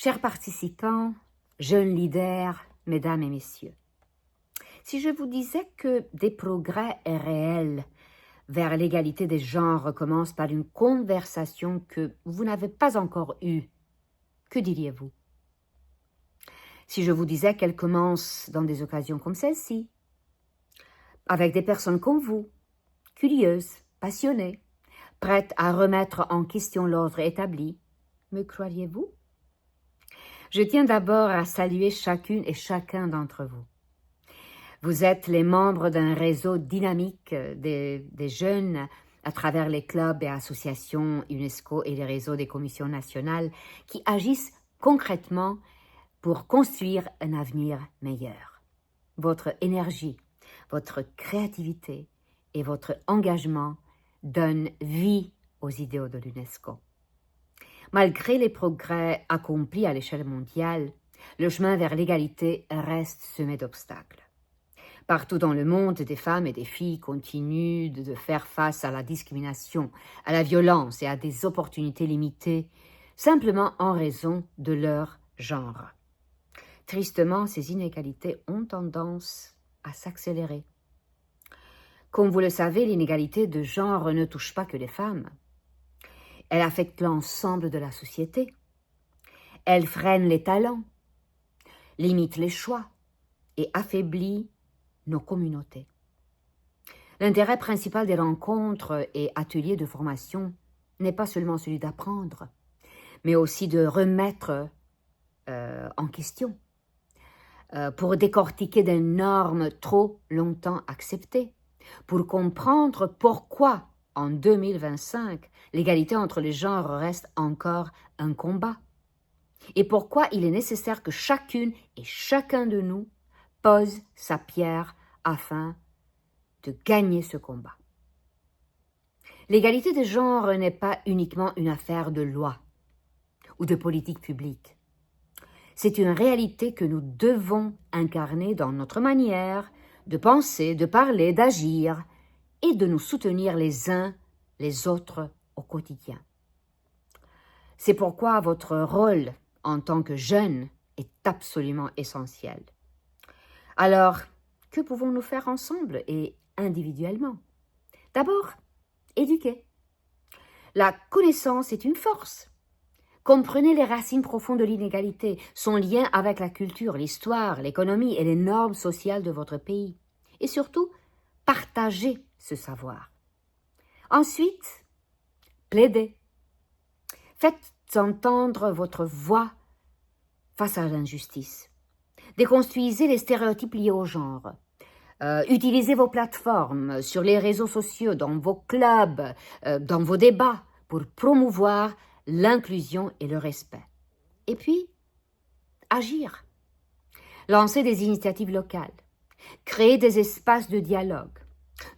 Chers participants, jeunes leaders, mesdames et messieurs, si je vous disais que des progrès réels vers l'égalité des genres commencent par une conversation que vous n'avez pas encore eue, que diriez-vous? Si je vous disais qu'elle commence dans des occasions comme celle-ci, avec des personnes comme vous, curieuses, passionnées, prêtes à remettre en question l'ordre établi, me croiriez-vous? Je tiens d'abord à saluer chacune et chacun d'entre vous. Vous êtes les membres d'un réseau dynamique des jeunes à travers les clubs et associations UNESCO et les réseaux des commissions nationales qui agissent concrètement pour construire un avenir meilleur. Votre énergie, votre créativité et votre engagement donnent vie aux idéaux de l'UNESCO. Malgré les progrès accomplis à l'échelle mondiale, le chemin vers l'égalité reste semé d'obstacles. Partout dans le monde, des femmes et des filles continuent de faire face à la discrimination, à la violence et à des opportunités limitées, simplement en raison de leur genre. Tristement, ces inégalités ont tendance à s'accélérer. Comme vous le savez, l'inégalité de genre ne touche pas que les femmes. Elle affecte l'ensemble de la société. Elle freine les talents, limite les choix et affaiblit nos communautés. L'intérêt principal des rencontres et ateliers de formation n'est pas seulement celui d'apprendre, mais aussi de remettre en question, pour décortiquer des normes trop longtemps acceptées, pour comprendre pourquoi, en 2025, l'égalité entre les genres reste encore un combat, et pourquoi il est nécessaire que chacune et chacun de nous pose sa pierre afin de gagner ce combat. L'égalité des genres n'est pas uniquement une affaire de loi ou de politique publique. C'est une réalité que nous devons incarner dans notre manière de penser, de parler, d'agir et de nous soutenir les uns les autres au quotidien. C'est pourquoi votre rôle en tant que jeune est absolument essentiel. Alors, que pouvons-nous faire ensemble et individuellement? D'abord, éduquer. La connaissance est une force. Comprenez les racines profondes de l'inégalité, son lien avec la culture, l'histoire, l'économie et les normes sociales de votre pays. Et surtout, partagez ce savoir. Ensuite, plaidez. Faites entendre votre voix face à l'injustice. Déconstruisez les stéréotypes liés au genre. Utilisez vos plateformes sur les réseaux sociaux, dans vos clubs, dans vos débats, pour promouvoir l'inclusion et le respect. Et puis, agir. Lancez des initiatives locales. Créez des espaces de dialogue.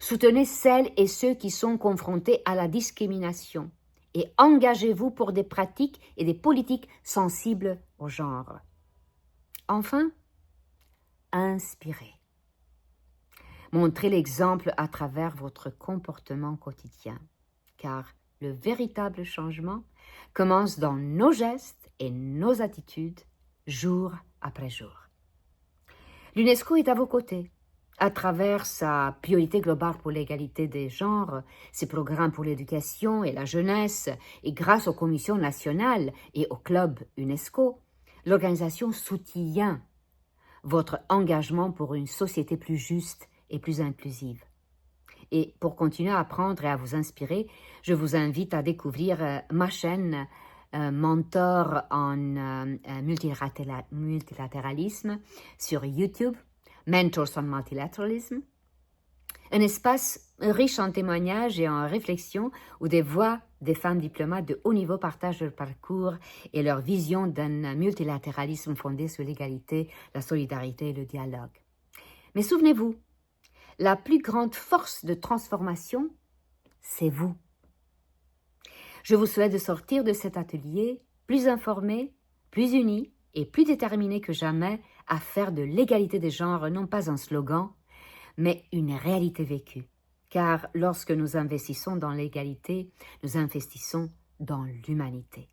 Soutenez celles et ceux qui sont confrontés à la discrimination. Et engagez-vous pour des pratiques et des politiques sensibles au genre. Enfin, inspirez. Montrez l'exemple à travers votre comportement quotidien, car le véritable changement commence dans nos gestes et nos attitudes, jour après jour. L'UNESCO est à vos côtés, à travers sa priorité globale pour l'égalité des genres, ses programmes pour l'éducation et la jeunesse, et grâce aux commissions nationales et au club UNESCO, l'organisation soutient votre engagement pour une société plus juste et plus inclusive. Et pour continuer à apprendre et à vous inspirer, je vous invite à découvrir ma chaîne Mentor en multilatéralisme sur YouTube, Mentors on Multilateralism, un espace riche en témoignages et en réflexions où des voix des femmes diplomates de haut niveau partagent leur parcours et leur vision d'un multilatéralisme fondé sur l'égalité, la solidarité et le dialogue. Mais souvenez-vous, la plus grande force de transformation, c'est vous. Je vous souhaite de sortir de cet atelier plus informés, plus unis et plus déterminés que jamais à faire de l'égalité des genres non pas un slogan, mais une réalité vécue. Car lorsque nous investissons dans l'égalité, nous investissons dans l'humanité.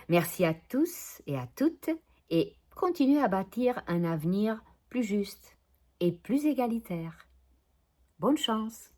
Merci à tous et à toutes et continuez à bâtir un avenir plus juste et plus égalitaire. Bonne chance!